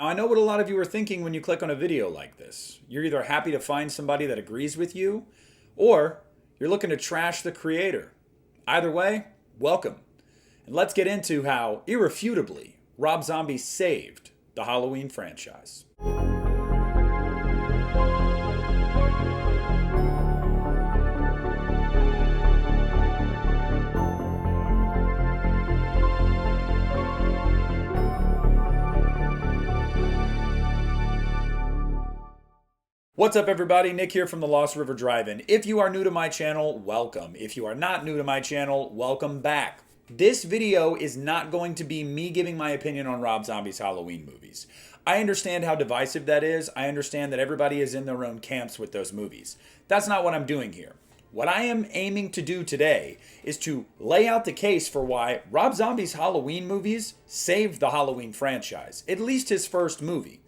Now, I know what a lot of you are thinking when you click on a video like this. You're either happy to find somebody that agrees with you, or you're looking to trash the creator. Either way, welcome. And let's get into how, irrefutably, Rob Zombie saved the Halloween franchise. What's up, everybody? Nick here from the Lost River Drive-In. If you are new to my channel, welcome. If you are not new to my channel, welcome back. This video is not going to be me giving my opinion on Rob Zombie's Halloween movies. I understand how divisive that is. I understand that everybody is in their own camps with those movies. That's not what I'm doing here. What I am aiming to do today is to lay out the case for why Rob Zombie's Halloween movies saved the Halloween franchise, at least his first movie.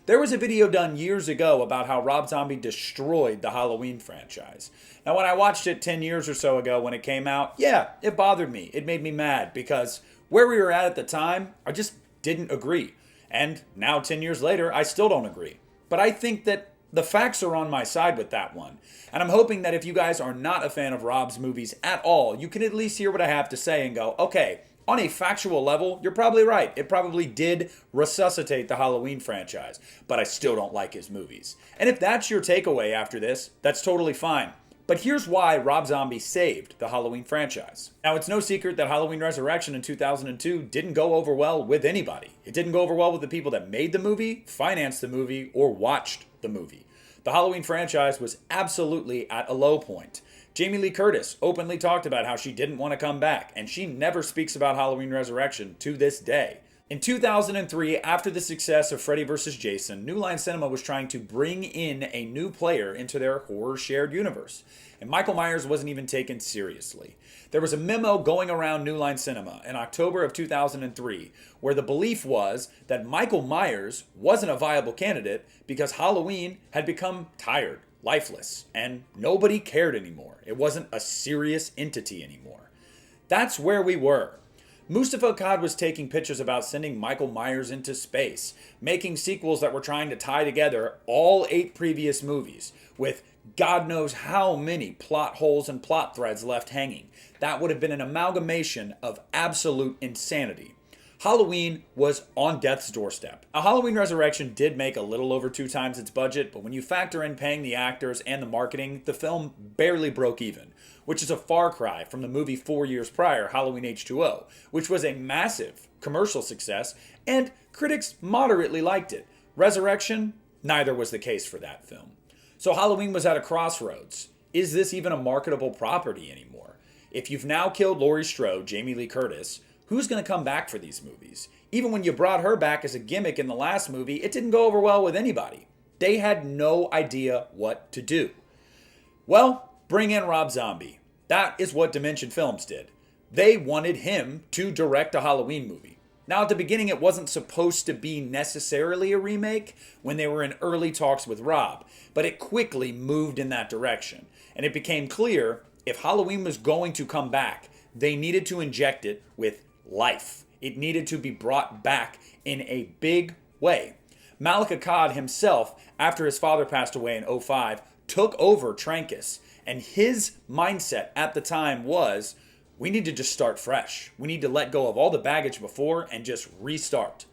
There was a video done years ago about how Rob Zombie destroyed the Halloween franchise. Now, when I watched it 10 years or so ago when it came out, yeah, it bothered me. It made me mad because where we were at the time, I just didn't agree. And now 10 years later, I still don't agree. But I think that the facts are on my side with that one. And I'm hoping that if you guys are not a fan of Rob's movies at all, you can at least hear what I have to say and go, okay, on a factual level, you're probably right. It probably did resuscitate the Halloween franchise, but I still don't like his movies. And if that's your takeaway after this, that's totally fine. But here's why Rob Zombie saved the Halloween franchise. Now, it's no secret that Halloween Resurrection in 2002 didn't go over well with anybody. It didn't go over well with the people that made the movie, financed the movie, or watched the movie. The Halloween franchise was absolutely at a low point. Jamie Lee Curtis openly talked about how she didn't want to come back, and she never speaks about Halloween Resurrection to this day. In 2003, after the success of Freddy vs. Jason, New Line Cinema was trying to bring in a new player into their horror shared universe, and Michael Myers wasn't even taken seriously. There was a memo going around New Line Cinema in October of 2003 where the belief was that Michael Myers wasn't a viable candidate because Halloween had become tired, lifeless, and nobody cared anymore. It wasn't a serious entity anymore. That's where we were. Mustafa Akkad was taking pictures about sending Michael Myers into space, making sequels that were trying to tie together all 8 previous movies, with God knows how many plot holes and plot threads left hanging. That would have been an amalgamation of absolute insanity. Halloween was on death's doorstep. A Halloween Resurrection did make a little over 2 times its budget, but when you factor in paying the actors and the marketing, the film barely broke even, which is a far cry from the movie 4 years prior, Halloween H2O, which was a massive commercial success, and critics moderately liked it. Resurrection, neither was the case for that film. So Halloween was at a crossroads. Is this even a marketable property anymore? If you've now killed Laurie Strode, Jamie Lee Curtis, who's going to come back for these movies? Even when you brought her back as a gimmick in the last movie, it didn't go over well with anybody. They had no idea what to do. Well, bring in Rob Zombie. That is what Dimension Films did. They wanted him to direct a Halloween movie. Now, at the beginning, it wasn't supposed to be necessarily a remake when they were in early talks with Rob, but it quickly moved in that direction. And it became clear if Halloween was going to come back, they needed to inject it with life. It needed to be brought back in a big way. Malik Akkad himself, after his father passed away in 2005, took over Trancas, and his mindset at the time was, we need to just start fresh. We need to let go of all the baggage before and just restart.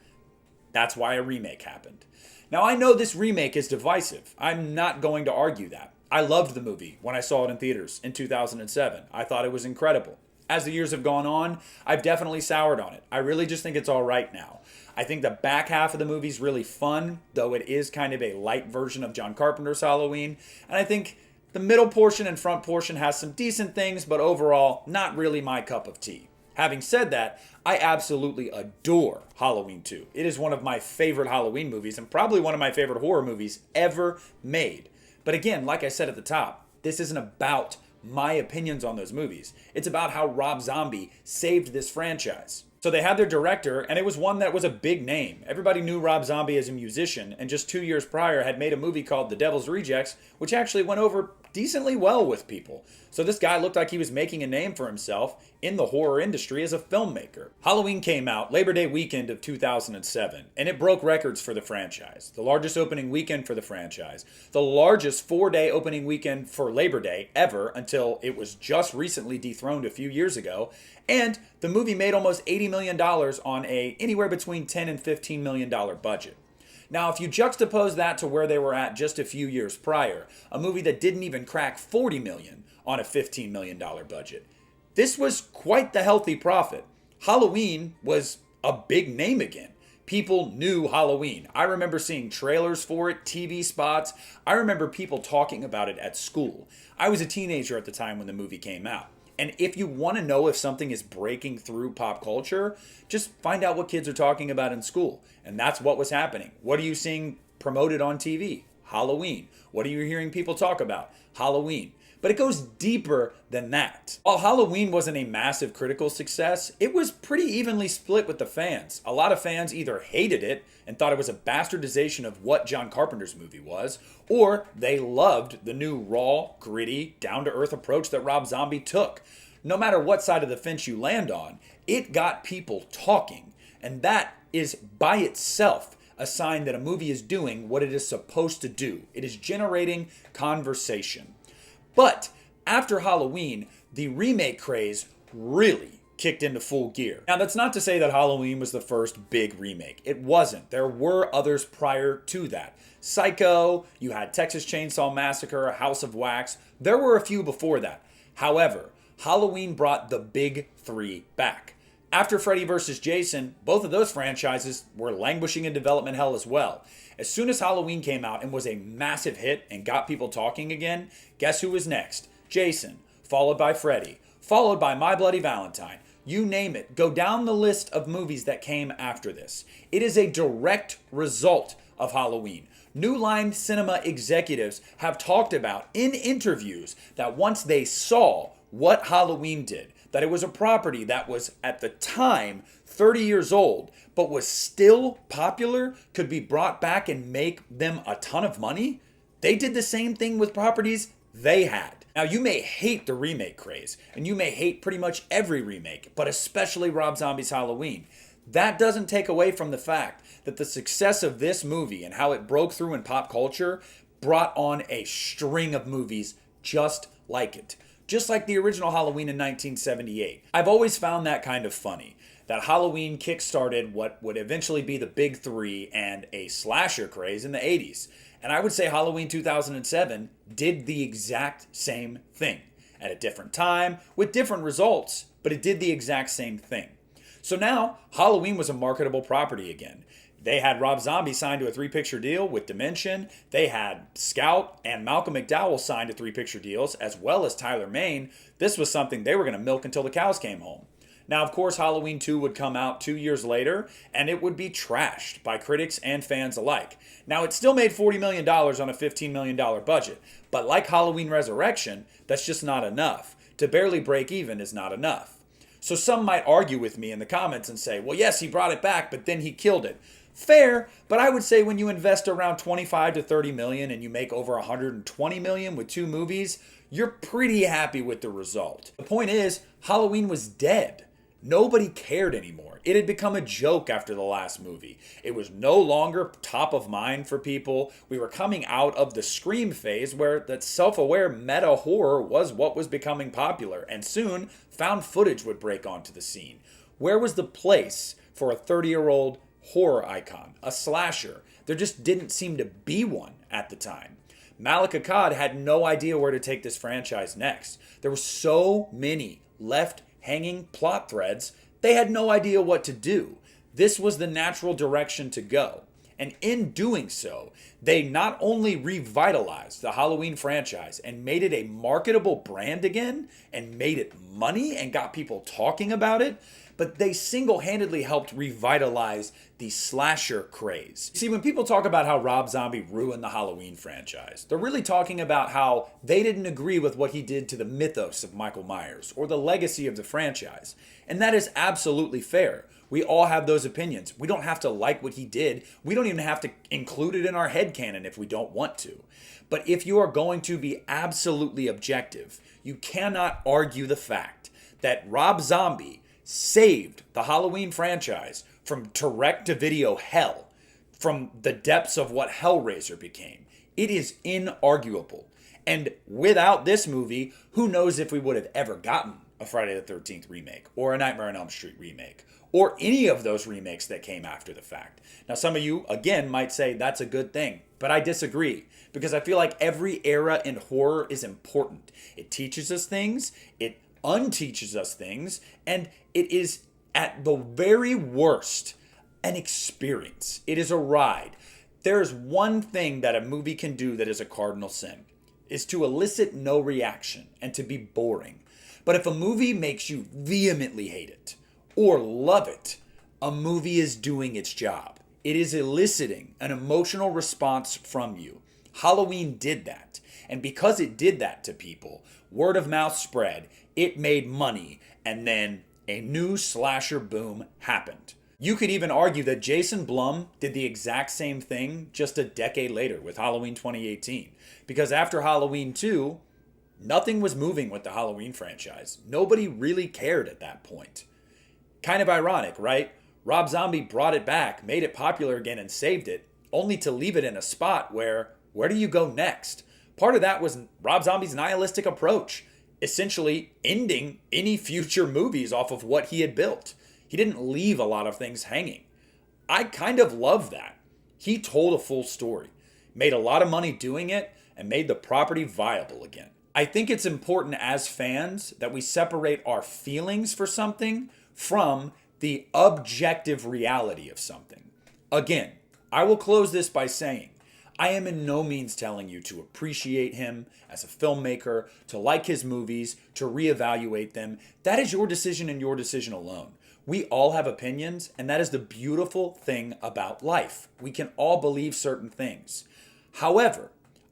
That's why a remake happened. Now, I know this remake is divisive. I'm not going to argue that. I loved the movie when I saw it in theaters in 2007. I thought it was incredible. As the years have gone on, I've definitely soured on it. I really just think it's all right now. I think the back half of the movie's really fun, though it is kind of a light version of John Carpenter's Halloween. And I think the middle portion and front portion has some decent things, but overall, not really my cup of tea. Having said that, I absolutely adore Halloween 2. It is one of my favorite Halloween movies and probably one of my favorite horror movies ever made. But again, like I said at the top, this isn't about my opinions on those movies. It's about how Rob Zombie saved this franchise. So they had their director, and it was one that was a big name. Everybody knew Rob Zombie as a musician, and just 2 years prior had made a movie called The Devil's Rejects, which actually went over decently well with people. So this guy looked like he was making a name for himself in the horror industry as a filmmaker. Halloween came out Labor Day weekend of 2007, and it broke records for the franchise. The largest opening weekend for the franchise. The largest 4-day opening weekend for Labor Day ever until it was just recently dethroned a few years ago. And the movie made almost $80 million on a anywhere between $10 and $15 million budget. Now, if you juxtapose that to where they were at just a few years prior, a movie that didn't even crack $40 million on a $15 million budget, this was quite the healthy profit. Halloween was a big name again. People knew Halloween. I remember seeing trailers for it, TV spots. I remember people talking about it at school. I was a teenager at the time when the movie came out. And if you want to know if something is breaking through pop culture, just find out what kids are talking about in school. And that's what was happening. What are you seeing promoted on TV? Halloween. What are you hearing people talk about? Halloween. But it goes deeper than that. While Halloween wasn't a massive critical success, it was pretty evenly split with the fans. A lot of fans either hated it and thought it was a bastardization of what John Carpenter's movie was, or they loved the new raw, gritty, down-to-earth approach that Rob Zombie took. No matter what side of the fence you land on, it got people talking. And that is by itself a sign that a movie is doing what it is supposed to do. It is generating conversation. But after Halloween, the remake craze really kicked into full gear. Now, that's not to say that Halloween was the first big remake. It wasn't. There were others prior to that. Psycho, you had Texas Chainsaw Massacre, House of Wax. There were a few before that. However, Halloween brought the big three back. After Freddy vs. Jason, both of those franchises were languishing in development hell as well. As soon as Halloween came out and was a massive hit and got people talking again, guess who was next? Jason, followed by Freddy, followed by My Bloody Valentine. You name it. Go down the list of movies that came after this. It is a direct result of Halloween. New Line Cinema executives have talked about in interviews that once they saw what Halloween did, that it was a property that was at the time 30 years old, but was still popular, could be brought back and make them a ton of money. They did the same thing with properties they had. Now, you may hate the remake craze, and you may hate pretty much every remake, but especially Rob Zombie's Halloween. That doesn't take away from the fact that the success of this movie and how it broke through in pop culture brought on a string of movies just like it. Just like the original Halloween in 1978. I've always found that kind of funny. That Halloween kick-started what would eventually be the big three and a slasher craze in the 80s. And I would say Halloween 2007 did the exact same thing. At a different time, with different results, but it did the exact same thing. So now, Halloween was a marketable property again. They had Rob Zombie signed to a 3-picture deal with Dimension. They had Scout and Malcolm McDowell signed to 3-picture deals, as well as Tyler Mane. This was something they were going to milk until the cows came home. Now, of course, Halloween 2 would come out 2 years later, and it would be trashed by critics and fans alike. Now, it still made $40 million on a $15 million budget, but like Halloween Resurrection, that's just not enough. To barely break even is not enough. So some might argue with me in the comments and say, well, yes, he brought it back, but then he killed it. Fair, but I would say when you invest around 25 to 30 million and you make over 120 million with 2 movies, you're pretty happy with the result. The point is, Halloween was dead. Nobody cared anymore. It had become a joke after the last movie. It was no longer top of mind for people. We were coming out of the Scream phase where that self-aware meta horror was what was becoming popular, and soon found footage would break onto the scene. Where was the place for a 30-year-old horror icon, a slasher? There just didn't seem to be one at the time. Malek Akkad had no idea where to take this franchise next. There were so many left hanging plot threads, they had no idea what to do. This was the natural direction to go. And in doing so, they not only revitalized the Halloween franchise and made it a marketable brand again and made it money and got people talking about it, but they single-handedly helped revitalize the slasher craze. See, when people talk about how Rob Zombie ruined the Halloween franchise, they're really talking about how they didn't agree with what he did to the mythos of Michael Myers or the legacy of the franchise. And that is absolutely fair. We all have those opinions. We don't have to like what he did. We don't even have to include it in our headcanon if we don't want to. But if you are going to be absolutely objective, you cannot argue the fact that Rob Zombie saved the Halloween franchise from direct-to-video hell, from the depths of what Hellraiser became. It is inarguable. And without this movie, who knows if we would have ever gotten a Friday the 13th remake or a Nightmare on Elm Street remake or any of those remakes that came after the fact. Now, some of you, again, might say that's a good thing, but I disagree because I feel like every era in horror is important. It teaches us things, it unteaches us things, and it is at the very worst an experience. It is a ride. There is one thing that a movie can do that is a cardinal sin, is to elicit no reaction and to be boring. But if a movie makes you vehemently hate it or love it, a movie is doing its job. It is eliciting an emotional response from you. Halloween did that. And because it did that to people, word of mouth spread, it made money, and then a new slasher boom happened. You could even argue that Jason Blum did the exact same thing just a decade later with Halloween 2018. Because after Halloween 2, nothing was moving with the Halloween franchise. Nobody really cared at that point. Kind of ironic, right? Rob Zombie brought it back, made it popular again, and saved it, only to leave it in a spot where do you go next? Part of that was Rob Zombie's nihilistic approach, essentially ending any future movies off of what he had built. He didn't leave a lot of things hanging. I kind of love that. He told a full story, made a lot of money doing it, and made the property viable again. I think it's important as fans that we separate our feelings for something from the objective reality of something. Again, I will close this by saying, I am in no means telling you to appreciate him as a filmmaker, to like his movies, to reevaluate them. That is your decision and your decision alone. We all have opinions, and that is the beautiful thing about life. We can all believe certain things. However,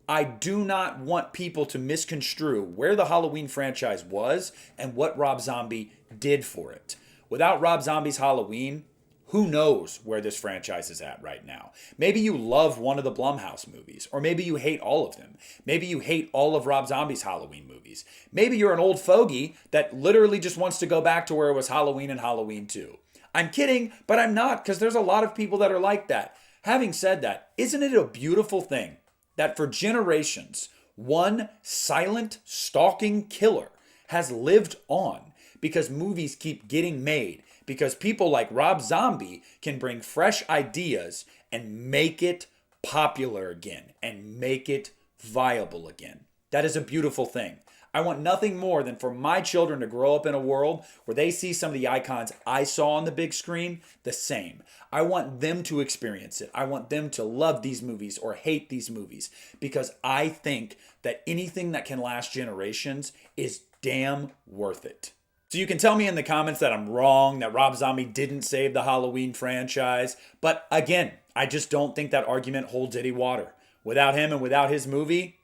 I do not want people to misconstrue where the Halloween franchise was and what Rob Zombie did for it. Without Rob Zombie's Halloween, who knows where this franchise is at right now? Maybe you love one of the Blumhouse movies, or maybe you hate all of them. Maybe you hate all of Rob Zombie's Halloween movies. Maybe you're an old fogey that literally just wants to go back to where it was Halloween and Halloween 2. I'm kidding, but I'm not, because there's a lot of people that are like that. Having said that, isn't it a beautiful thing that for generations, one silent, stalking killer has lived on because movies keep getting made, because people like Rob Zombie can bring fresh ideas and make it popular again and make it viable again. That is a beautiful thing. I want nothing more than for my children to grow up in a world where they see some of the icons I saw on the big screen the same. I want them to experience it. I want them to love these movies or hate these movies because I think that anything that can last generations is damn worth it. So you can tell me in the comments that I'm wrong, that Rob Zombie didn't save the Halloween franchise. But again, I just don't think that argument holds any water. Without him and without his movie,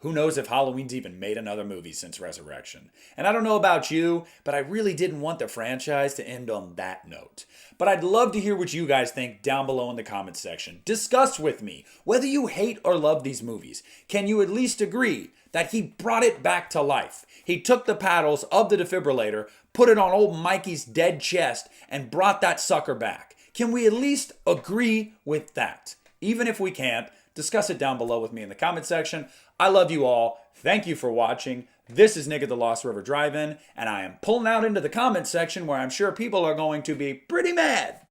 who knows if Halloween's even made another movie since Resurrection. And I don't know about you, but I really didn't want the franchise to end on that note. But I'd love to hear what you guys think down below in the comments section. Discuss with me whether you hate or love these movies. Can you at least agree that he brought it back to life? He took the paddles of the defibrillator, put it on old Mikey's dead chest, and brought that sucker back. Can we at least agree with that? Even if we can't, discuss it down below with me in the comment section. I love you all. Thank you for watching. This is Nick at the Lost River Drive-In, and I am pulling out into the comment section where I'm sure people are going to be pretty mad.